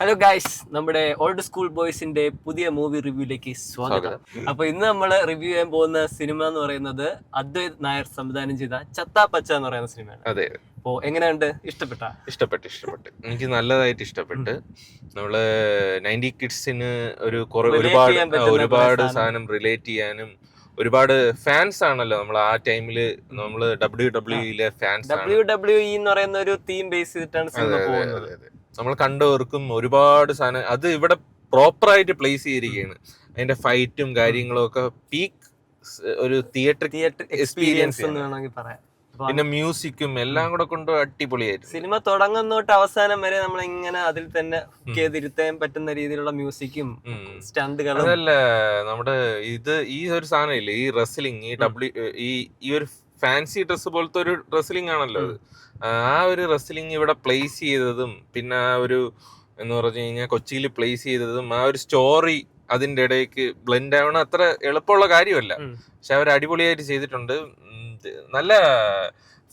Hello guys, നമ്മുടെ old school ബോയ്സിന്റെ പുതിയ movie റിവ്യൂയിലേക്ക് സ്വാഗതം. അപ്പൊ ഇന്ന് നമ്മൾ റിവ്യൂ ചെയ്യാൻ പോകുന്ന സിനിമ എന്ന് പറയുന്നത് അദ്വൈത് നായർ സംവിധാനം ചെയ്ത ചത്താ പച്ച എന്ന് പറയുന്ന സിനിമയാണ്. അതെ. അപ്പോ എങ്ങനെയുണ്ട്? ഇഷ്ടപ്പെട്ടു. എനിക്ക് നല്ലതായിട്ട് ഇഷ്ടപ്പെട്ട്. നമ്മള് 90 കിഡ്സിന് ഒരുപാട് സാധനം റിലേറ്റ് ചെയ്യാനും ഒരുപാട് ഫാൻസ് ആണല്ലോ നമ്മൾ ആ ടൈമില്. നമ്മള് WWE ഫാൻസ്. WWE എന്ന് പറയുന്ന ഒരു തീം ബേസ് ചെയ്തിട്ടാണ് സിനിമ പോകുന്നത്. നമ്മൾ കണ്ടവർക്കും ഒരുപാട് സാധനം അത് ഇവിടെ പ്രോപ്പർ ആയിട്ട് പ്ലേസ് ചെയ്തിരിക്കുകയാണ്. അതിന്റെ ഫൈറ്റും കാര്യങ്ങളും ഒക്കെ പീക്ക് ഒരു തിയേറ്റർ എക്സ്പീരിയൻസ് എന്ന് വേണമെങ്കിൽ പറയാം. പിന്നെ മ്യൂസിക്കും എല്ലാം കൂടെ കൊണ്ട് അടിപൊളിയായിട്ട് സിനിമ തുടങ്ങുന്നോട്ട് അവസാനം വരെ നമ്മൾ ഇങ്ങനെ അതിൽ തന്നെ ഇരുത്താൻ പറ്റുന്ന രീതിയിലുള്ള മ്യൂസിക്കും സ്റ്റണ്ടുകളും. അതല്ല, നമ്മുടെ ഈ ഒരു സാധനം ഇല്ലേ, ഈ റെസ്ലിംഗ്, ഈ ഒരു ഫാൻസി ഡ്രസ് പോലത്തെ ഒരു റെസ്ലിംഗ് ആണല്ലോ അത്. ആ ഒരു റെസ്ലിംഗ് ഇവിടെ പ്ലേസ് ചെയ്തതും പിന്നെ ആ ഒരു എന്ന് പറഞ്ഞു കഴിഞ്ഞാൽ കൊച്ചിയിൽ പ്ലേസ് ചെയ്തതും ആ ഒരു സ്റ്റോറി അതിന്റെ ഇടയ്ക്ക് ബ്ലെൻഡ് ആവണ അത്ര എളുപ്പമുള്ള കാര്യമല്ല. പക്ഷെ അവർ അടിപൊളിയായിട്ട് ചെയ്തിട്ടുണ്ട്. നല്ല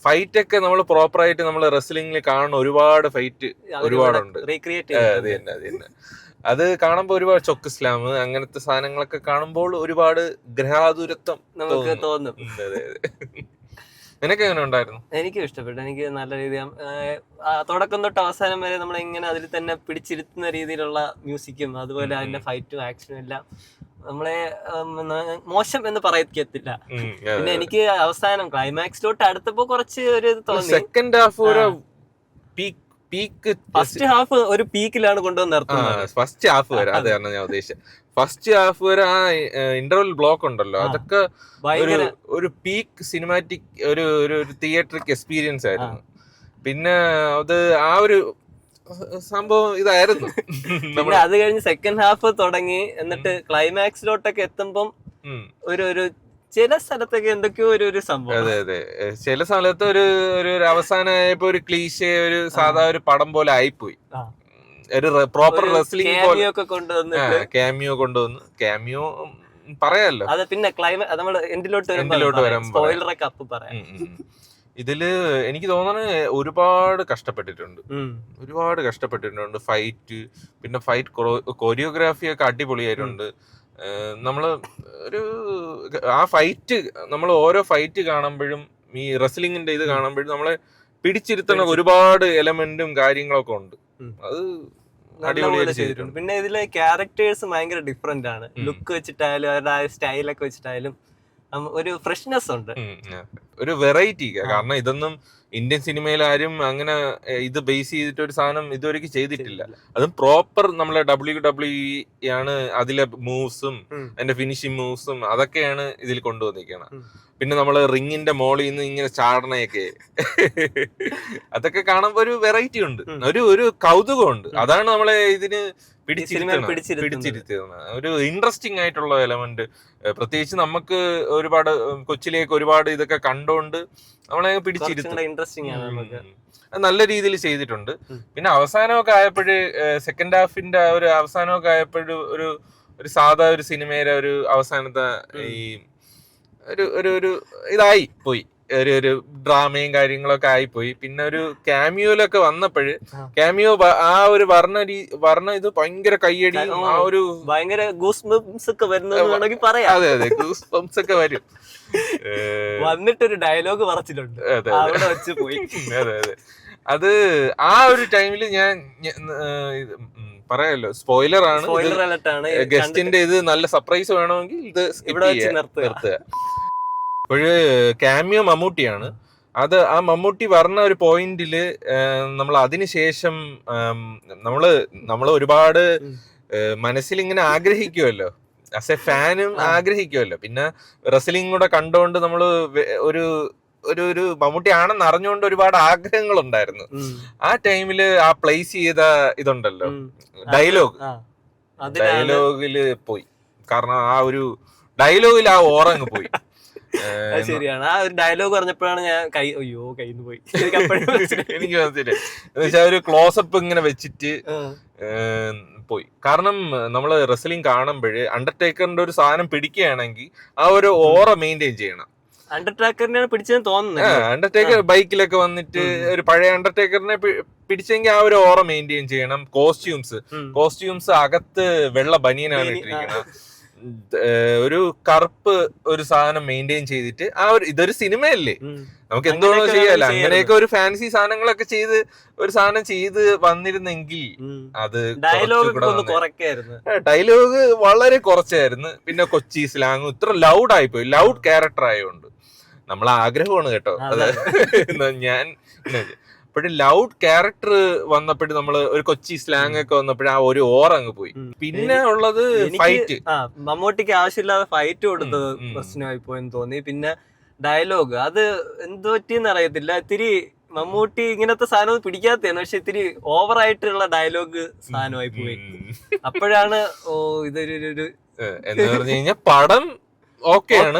ഫൈറ്റ് ഒക്കെ നമ്മൾ പ്രോപ്പർ ആയിട്ട് നമ്മൾ റെസ്ലിംഗിൽ കാണുന്ന ഒരുപാട് ഫൈറ്റ് ഒരുപാടുണ്ട്. അത് കാണുമ്പോൾ ഒരുപാട് ചൊക്ക് സ്ലാം അങ്ങനത്തെ സാധനങ്ങളൊക്കെ കാണുമ്പോൾ ഒരുപാട് ഗ്രഹാതുരത്വം നമുക്ക് തോന്നും. നിനക്ക് എങ്ങനെ ഉണ്ടായിരുന്നു? എനിക്കും ഇഷ്ടപ്പെട്ടു. എനിക്ക് നല്ല രീതിയിൽ തുടക്കം തൊട്ട് അവസാനം വരെ നമ്മളെങ്ങനെ അതിൽ തന്നെ പിടിച്ചിരുത്തുന്ന രീതിയിലുള്ള മ്യൂസിക്കും അതുപോലെ അതിന്റെ ഫൈറ്റും ആക്ഷനും എല്ലാം നമ്മളെ മോശം എന്ന് പറയത്തില്ല. പിന്നെ എനിക്ക് അവസാനം ക്ലൈമാക്സിലോട്ട് അടുത്തപ്പോ കുറച്ച് ഒരു തോന്നി. സെക്കൻഡ് ഹാഫ് ഒരു പീക്ക്, ഫസ്റ്റ് ഹാഫ് ഒരു പീക്കിലാണ് കൊണ്ടുവന്ന് നിർത്തുന്നത്. ഫസ്റ്റ് ഹാഫ് വരെ അതാണ് ഞാൻ ഉദ്ദേശിച്ചത്. ഫസ്റ്റ് ഹാഫ് വരെ ആ ഇന്റർവൽ ബ്ലോക്ക് ഉണ്ടല്ലോ, അതൊക്കെ ഒരു പീക്ക് സിനിമാറ്റിക് ഒരു തിയേറ്ററിക് എക്സ്പീരിയൻസ് ആയിരുന്നു. പിന്നെ അത് ആ ഒരു സംഭവം ഇതായിരുന്നു. പിന്നെ അത് കഴിഞ്ഞ് സെക്കൻഡ് ഹാഫ് തുടങ്ങി, എന്നിട്ട് ക്ലൈമാക്സിലോട്ടൊക്കെ എത്തുമ്പം ഒരു ചില സ്ഥലത്തൊക്കെ എന്തൊക്കെയോ ഒരു സംഭവം. അതെ, ചില സ്ഥലത്ത് ഒരു അവസാനമായപ്പോ ഒരു ക്ലീശേ ഒരു സാധാ ഒരു പടം പോലെ ആയിപ്പോയി. ഒരു പ്രോപ്പർ റെസ്ലിംഗ് ക്യാമിയോ കൊണ്ടുവന്നു. ക്യാമിയോ പറയാലോ. അത് പിന്നെ നമ്മൾ എൻഡിലോട്ട് വരാം. സ്പോയിലറൊക്കെ അപ്പ് പറയാം. ഇതില് എനിക്ക് തോന്നുന്നത് ഒരുപാട് കഷ്ടപ്പെട്ടിട്ടുണ്ട്. ഫൈറ്റ്, പിന്നെ ഫൈറ്റ് കൊറിയോഗ്രാഫി ഒക്കെ അടിപൊളിയായിട്ടുണ്ട്. നമ്മള് നമ്മൾ ഓരോ ഫൈറ്റ് കാണുമ്പോഴും ഈ റെസ്ലിംഗിന്റെ ഇത് കാണുമ്പോഴും നമ്മളെ പിടിച്ചിരുത്തണ ഒരുപാട് എലമെന്റും കാര്യങ്ങളൊക്കെ ഉണ്ട്. അത് അടിപൊളിയായിട്ട് ചെയ്തിട്ടുണ്ട്. പിന്നെ ഇതിലെ ക്യാരക്ടേഴ്സ് ഭയങ്കര ഡിഫറെന്റ് ആണ്. ലുക്ക് വെച്ചിട്ടായാലും അവരുടെ ആ സ്റ്റൈലൊക്കെ വെച്ചിട്ടായാലും ഒരു ഫ്രഷ്നെസ് ഉണ്ട്, ഒരു വെറൈറ്റി. കാരണം ഇതൊന്നും ഇന്ത്യൻ സിനിമയിൽ ആരും അങ്ങനെ ഇത് ബേസ് ചെയ്തിട്ട് ഒരു സാധനം ഇതുവരെയ്ക്ക് ചെയ്തിട്ടില്ല. അതും പ്രോപ്പർ നമ്മളെ WWE ആണ് അതിലെ മൂവ്സും അതിന്റെ ഫിനിഷിംഗ് മൂവ്സും അതൊക്കെയാണ് ഇതിൽ കൊണ്ടുവന്നിരിക്കുന്നത്. പിന്നെ നമ്മള് റിങ്ങിന്റെ മോളിൽ നിന്ന് ഇങ്ങനെ ചാടണയൊക്കെ അതൊക്കെ കാണുമ്പോൾ ഒരു വെറൈറ്റി ഉണ്ട്, ഒരു കൗതുകമുണ്ട്. അതാണ് നമ്മളെ ഇതിന് പിടിച്ചിരുത്തുന്നത്. ഒരു ഇൻട്രസ്റ്റിംഗ് ആയിട്ടുള്ള എലമെന്റ്. പ്രത്യേകിച്ച് നമുക്ക് കൊച്ചിലേക്ക് ഒരുപാട് ഇതൊക്കെ കണ്ടുകൊണ്ട് നമ്മളെ നല്ല രീതിയിൽ ചെയ്തിട്ടുണ്ട്. പിന്നെ അവസാനമൊക്കെ ആയപ്പോഴ് സെക്കൻഡ് ഹാഫിന്റെ ഒരു അവസാനമൊക്കെ ആയപ്പോഴും ഒരു സാധാ ഒരു സിനിമയുടെ ഒരു അവസാനത്തെ ഈ ഒരു ഇതായി പോയി, ഒരു ഡ്രാമയും കാര്യങ്ങളൊക്കെ ആയിപ്പോയി. പിന്നെ ഒരു ക്യാമിയോയിലൊക്കെ വന്നപ്പോഴ് ക്യാമിയോ ആ ഒരു വർണ്ണ ഇത് ഭയങ്കര കയ്യടി, ആ ഒരു ഭയങ്കര ഗൂസ് ബംസ് ഒക്കെ വരുന്നത് പറയാം. അതെ, ഗൂസ് ബംസ് ഒക്കെ വരും. വന്നിട്ടൊരു ഡയലോഗ് പറച്ചിലുണ്ട്, അവിടെ വെച്ച് പോയി. അതെ, അത് ആ ഒരു ടൈമില് ഞാൻ പറയാലോ, സ്പോയിലർ ആണ്. ഗസ്റ്റിന്റെ ഇത് നല്ല സർപ്രൈസ് വേണമെങ്കിൽ ഇത് ഇവിടെ വെച്ച് നിർത്തുക. അപ്പോഴ് ക്യാമിയോ മമ്മൂട്ടിയാണ്. അത് ആ മമ്മൂട്ടി പറഞ്ഞ ഒരു പോയിന്റില് നമ്മൾ അതിനുശേഷം നമ്മള് ഒരുപാട് മനസ്സിൽ ഇങ്ങനെ ആഗ്രഹിക്കുമല്ലോ, ആസ് എ ഫാനും ആഗ്രഹിക്കുമല്ലോ. പിന്നെ റെസ്ലിംഗ് കൂടെ കണ്ടുകൊണ്ട് നമ്മള് ഒരു മമ്മൂട്ടി ആണെന്ന് അറിഞ്ഞുകൊണ്ട് ഒരുപാട് ആഗ്രഹങ്ങൾ ഉണ്ടായിരുന്നു. ആ ടൈമില് ആ പ്ലേസ് ചെയ്ത ഇതുണ്ടല്ലോ, ഡയലോഗില് പോയി. കാരണം ആ ഒരു ഡയലോഗിൽ ആ ഓറങ്ങ് പോയി. ശരിയാണ്. ആ ഒരു ഡയലോഗ് പറഞ്ഞപ്പോഴാണ് ഞാൻ കയ്യിന്ന് പോയി. എനിക്ക് മനസ്സിലായി. ഒരു ക്ലോസപ്പ് ഇങ്ങനെ വെച്ചിട്ട് പോയി. കാരണം നമ്മള് റെസ്ലിംഗ് കാണുമ്പോഴ് അണ്ടർടേക്കറിന്റെ ഒരു സാധനം പിടിക്കുകയാണെങ്കിൽ ആ ഒരു ഓറ മെയിൻറ്റെയിൻ ചെയ്യണം. അണ്ടർടേക്കറിനെ പിടിച്ചെന്ന് തോന്നുന്നു. അണ്ടർടേക്കർ ബൈക്കിലൊക്കെ വന്നിട്ട് ഒരു പഴയ അണ്ടർടേക്കറിനെ പിടിച്ചെങ്കിൽ ആ ഒരു ഓറ മെയിൻറ്റെയിൻ ചെയ്യണം. കോസ്റ്റ്യൂംസ് അകത്ത് വെള്ള ബനിയനാണ് ഇട്ടിരിക്കുന്നത്, ഒരു കറുപ്പ് ഒരു സാധനം മെയിൻറ്റെയിൻ ചെയ്തിട്ട് ആ ഒരു ഇതൊരു സിനിമയല്ലേ, നമുക്ക് എന്തുകൊണ്ടോ ചെയ്യാല്ല. അങ്ങനെയൊക്കെ ഒരു ഫാൻസി സാധനങ്ങളൊക്കെ ചെയ്ത് ഒരു സാധനം ചെയ്ത് വന്നിരുന്നെങ്കിൽ അത് ഡയലോഗ് വളരെ കുറച്ചായിരുന്നു. പിന്നെ കൊച്ചി സ്ലാങ്ങും ഇത്ര ലൗഡ് ആയിപ്പോയി, ലൗഡ് ക്യാരക്ടർ ആയതുകൊണ്ട്. നമ്മളെ ആഗ്രഹമാണ് കേട്ടോ അത്. ഞാൻ ഇപ്പോഴും ലൗഡ് ക്യാരക്ടർ വന്നപ്പോഴും നമ്മള് ഒരു കൊച്ചി സ്ലാങ് ഒക്കെ വന്നപ്പോഴും ആ ഒരു ഓറ അങ്ങ് പോയി. പിന്നെ ഉള്ളത് ഫൈറ്റ്, മമ്മൂട്ടിക്ക് ആവശ്യമില്ലാതെ ഫൈറ്റ് കൊടുത്തത് പ്രശ്നമായി പോയെന്ന് തോന്നി. പിന്നെ ഡയലോഗ് അത് എന്ത് പറ്റിയെന്ന് അറിയത്തില്ല, ഇത്തിരി മമ്മൂട്ടി ഇങ്ങനത്തെ സാധനം പിടിക്കാത്തതാണ്, പക്ഷെ ഇത്തിരി ഓവറായിട്ടുള്ള ഡയലോഗ് സാധനമായി പോയി. അപ്പോഴാണ് ഇതൊരു എന്ന് പറഞ്ഞു കഴിഞ്ഞാൽ പടം ഓക്കെയാണ്,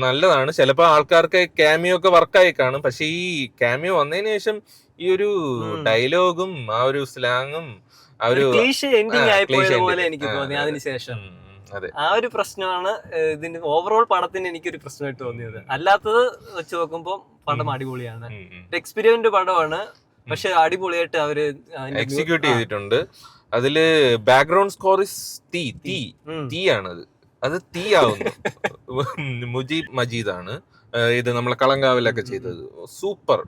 നല്ലതാണ്. ചിലപ്പോ ആൾക്കാർക്ക് ക്യാമിയോ ഒക്കെ വർക്കായി കാണും. പക്ഷെ ഈ ക്യാമിയോ വന്നതിന് ശേഷം ഈ ഒരു ഡയലോഗും ആ ഒരു സ്ലാങ്ങും ആ ഒരു എൻഡിങ് ആയിപ്പോയത് പോലെ എനിക്ക് തോന്നി അതിനുശേഷം. ആ ഒരു പ്രശ്നമാണ് ഇതിന്റെ ഓവറോൾ പടത്തിന് എനിക്കൊരു പ്രശ്നമായിട്ട് തോന്നിയത്. അല്ലാത്തത് വെച്ച് നോക്കുമ്പോൾ പടം അടിപൊളിയാണ്, എക്സ്പീരിയൻസ് പടമാണ്. പക്ഷെ അടിപൊളിയായിട്ട് അവര് എക്സിക്യൂട്ട് ചെയ്തിട്ടുണ്ട്. അതില് ബാക്ക്ഗ്രൗണ്ട് സ്കോർ തീയാണത്, അത് തീയാവുന്നു. മുജീബ് മജീദാണ് ഇത് നമ്മളെ കളങ്കാവിലൊക്കെ ചെയ്തത്. സൂപ്പർ.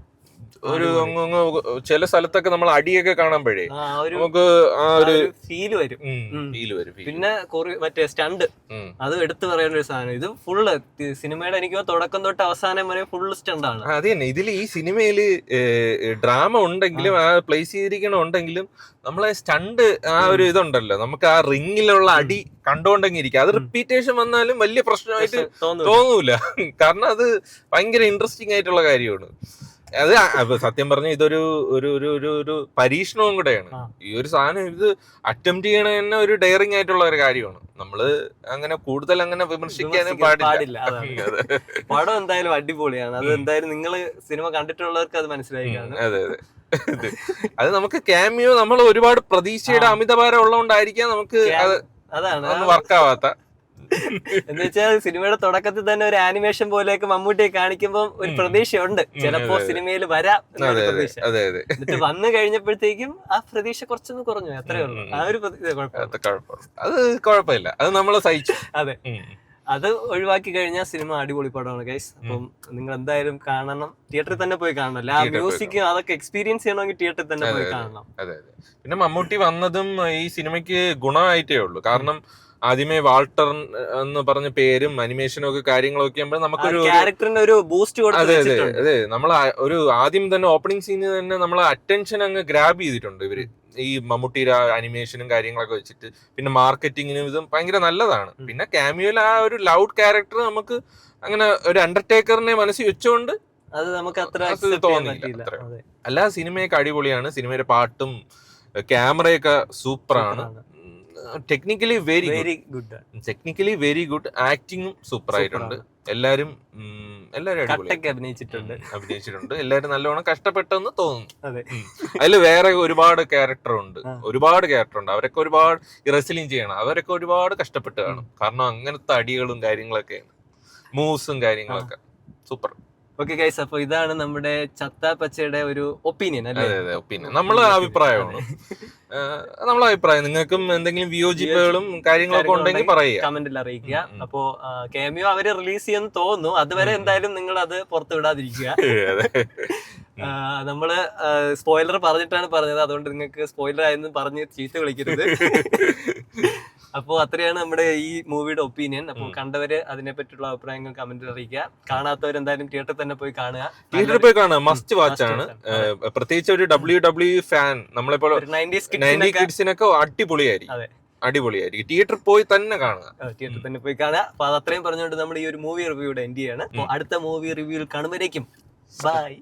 ഒരു ചില സ്ഥലത്തൊക്കെ നമ്മൾ അടിയൊക്കെ കാണുമ്പോഴേ നമുക്ക് ആ ഒരു ഫീല് വരും. പിന്നെ മറ്റേ സ്റ്റണ്ട്, അത് എടുത്തു പറയുന്ന ഒരു സാധനം. ഇത് ഫുള്ള് സിനിമയുടെ എനിക്ക് തുടക്കം തൊട്ട് അവസാനം വരെ ഫുള്ള് സ്റ്റണ്ടാണ്. അത് തന്നെ. ഇതിൽ ഈ സിനിമയില് ഡ്രാമ ഉണ്ടെങ്കിലും ആ പ്ലേസ് ചെയ്തിരിക്കണുണ്ടെങ്കിലും നമ്മളെ സ്റ്റണ്ട് ആ ഒരു ഇതുണ്ടല്ലോ, നമുക്ക് ആ റിങ്ങിലുള്ള അടി കണ്ടോണ്ടെങ്കിൽ ഇരിക്കും. അത് റിപ്പീറ്റേഷൻ വന്നാലും വലിയ പ്രശ്നമായിട്ട് തോന്നൂല, കാരണം അത് ഭയങ്കര ഇൻട്രസ്റ്റിംഗ് ആയിട്ടുള്ള കാര്യമാണ്. അത് സത്യം പറഞ്ഞ ഇതൊരു ഒരു ഒരു ഒരു ഒരു പരീക്ഷണവും കൂടെയാണ്. ഈ ഒരു സാധനം ഇത് അറ്റംപ്റ്റ് ചെയ്യണ തന്നെ ഒരു ഡെയറിങ് ആയിട്ടുള്ള ഒരു കാര്യമാണ്. നമ്മള് അങ്ങനെ കൂടുതൽ അങ്ങനെ വിമർശിക്കാനും പാടില്ല. പടം എന്തായാലും അടിപൊളിയാണ്. അത് എന്തായാലും നിങ്ങള് സിനിമ കണ്ടിട്ടുള്ളവർക്ക് അത് മനസ്സിലായി കാണും. അതെ അത് നമുക്ക് ക്യാമിയോ നമ്മൾ ഒരുപാട് പ്രതീക്ഷയുടെ അമിതഭാരം ഉള്ളതുകൊണ്ടായിരിക്കാം നമുക്ക് അതാണ് വർക്കാവാത്ത. എന്ന് വെച്ചാൽ സിനിമയുടെ തുടക്കത്തിൽ തന്നെ ഒരു ആനിമേഷൻ പോലെയൊക്കെ മമ്മൂട്ടിയെ കാണിക്കുമ്പോൾ ഒരു പ്രതീക്ഷയുണ്ട്, ചിലപ്പോ സിനിമയിൽ വരാം എന്നൊരു പ്രതീക്ഷ. എന്നിട്ട് വന്നു കഴിഞ്ഞപ്പോഴത്തേക്കും ആ പ്രതീക്ഷ കുറച്ചൊന്ന് കുറഞ്ഞു, അത്രേ ഉള്ളൂ. ആ ഒരു അത് കുഴപ്പമില്ല, അത് നമ്മൾ സഹിച്ചു. അതെ, അത് ഒഴിവാക്കി കഴിഞ്ഞാൽ സിനിമ അടിപൊളി പടമാണ് ഗൈസ്. അപ്പം നിങ്ങൾ എന്തായാലും കാണണം, തിയേറ്ററിൽ തന്നെ പോയി കാണണം. ആ മ്യൂസിക്കും അതൊക്കെ എക്സ്പീരിയൻസ് ചെയ്യണമെങ്കിൽ തിയേറ്ററിൽ തന്നെ പോയി കാണണം. അതെ. പിന്നെ മമ്മൂട്ടി വന്നതും ഈ സിനിമയ്ക്ക് ഗുണമായിട്ടേ ഉള്ളൂ. കാരണം ആദ്യമേ വാൾട്ടർ എന്ന് പറഞ്ഞ പേരും അനിമേഷനും ഒക്കെ കാര്യങ്ങളൊക്കെ ആകുമ്പോൾ നമുക്കൊരു ക്യാരക്ടറിന് ഒരു ബൂസ്റ്റ്. അതെ, നമ്മൾ ഒരു ആദ്യം തന്നെ ഓപ്പണിംഗ് സീനിൽ തന്നെ നമ്മളെ അറ്റൻഷൻ അങ്ങ് ഗ്രാബ് ചെയ്തിട്ടുണ്ട് ഇവര്, ഈ മമ്മൂട്ടിയുടെ അനിമേഷനും കാര്യങ്ങളൊക്കെ വെച്ചിട്ട്. പിന്നെ മാർക്കറ്റിങ്ങിനും ഇതും ഭയങ്കര നല്ലതാണ്. പിന്നെ ക്യാമിയോയിൽ ആ ഒരു ലൗഡ് ക്യാരക്ടർ നമുക്ക് അങ്ങനെ ഒരു അണ്ടർടേക്കറിനെ മനസ്സിൽ വെച്ചുകൊണ്ട് അത് നമുക്ക് അത്ര തോന്നിയില്ല. അല്ല, സിനിമയൊക്കെ അടിപൊളിയാണ്. സിനിമയുടെ പാട്ടും ക്യാമറയൊക്കെ സൂപ്പറാണ്. Technically very good. ആക്ടിങ്ങും സൂപ്പർ ആയിട്ടുണ്ട്. എല്ലാരും അഭിനയിച്ചിട്ടുണ്ട്. എല്ലാരും നല്ലോണം കഷ്ടപ്പെട്ടെന്ന് തോന്നുന്നു. അതിൽ വേറെ ഒരുപാട് ക്യാരക്ടർ ഉണ്ട്. അവരൊക്കെ ഒരുപാട് റെസ്ലിംഗ് ചെയ്യണം. അവരൊക്കെ ഒരുപാട് കഷ്ടപ്പെട്ട് കാണും. കാരണം അങ്ങനത്തെ അടികളും കാര്യങ്ങളൊക്കെയാണ്, മൂവ്സും കാര്യങ്ങളൊക്കെ സൂപ്പർ. ഓക്കെ ഗൈസ്, അപ്പൊ ഇതാണ് നമ്മുടെ ചത്ത പച്ചയുടെ ഒരു ഒപ്പീനിയൻ അല്ലേ? ഒപ്പീനിയൻ, നമ്മളെ അഭിപ്രായമാണ്. നമ്മളെ അഭിപ്രായം. നിങ്ങൾക്കും എന്തെങ്കിലും വിയോജിപ്പുകളും കാര്യങ്ങളൊക്കെ ഉണ്ടെങ്കിൽ പറയുക, കമന്റിൽ അറിയിക്കുക. അപ്പോ ക്യാമിയോ അവര് റിലീസ് ചെയ്യുമെന്ന് തോന്നുന്നു. അതുവരെ എന്തായാലും നിങ്ങൾ അത് പുറത്തു വിടാതിരിക്കുക. നമ്മള് സ്പോയിലർ പറഞ്ഞിട്ടാണ് പറഞ്ഞത്, അതുകൊണ്ട് നിങ്ങൾക്ക് സ്പോയിലർ ആയെന്ന് പറഞ്ഞ് ചീത്ത വിളിക്കരുത്. അപ്പോ അത്രയാണ് നമ്മുടെ ഈ മൂവിയുടെ ഒപ്പീനിയൻ. അപ്പോൾ കണ്ടവര് അതിനെ പറ്റിയുള്ള അഭിപ്രായങ്ങൾ കമന്റിൽ അറിയിക്കുക. കാണാത്തവരെന്തായാലും തിയേറ്ററിൽ തന്നെ പോയി കാണുക. തിയേറ്ററിൽ പോയി കാണുക, മസ്റ്റ് വാച്ച് ആണ്. പ്രത്യേകിച്ച് ഒരു WWE ഫാൻ, നമ്മളെപ്പോലെ 90s കിഡ്സിനൊക്കെ അടിപൊളിയായിരിക്കും. തിയേറ്ററിൽ പോയി തന്നെ കാണുക. അപ്പൊ അത് അത്രയും പറഞ്ഞുകൊണ്ട് നമ്മൾ ഈ ഒരു മൂവി റിവ്യൂടെ എൻഡ് ചെയ്യാണ്. അടുത്ത മൂവി റിവ്യൂവിൽ കാണുമ്പോഴേക്കും ബൈ.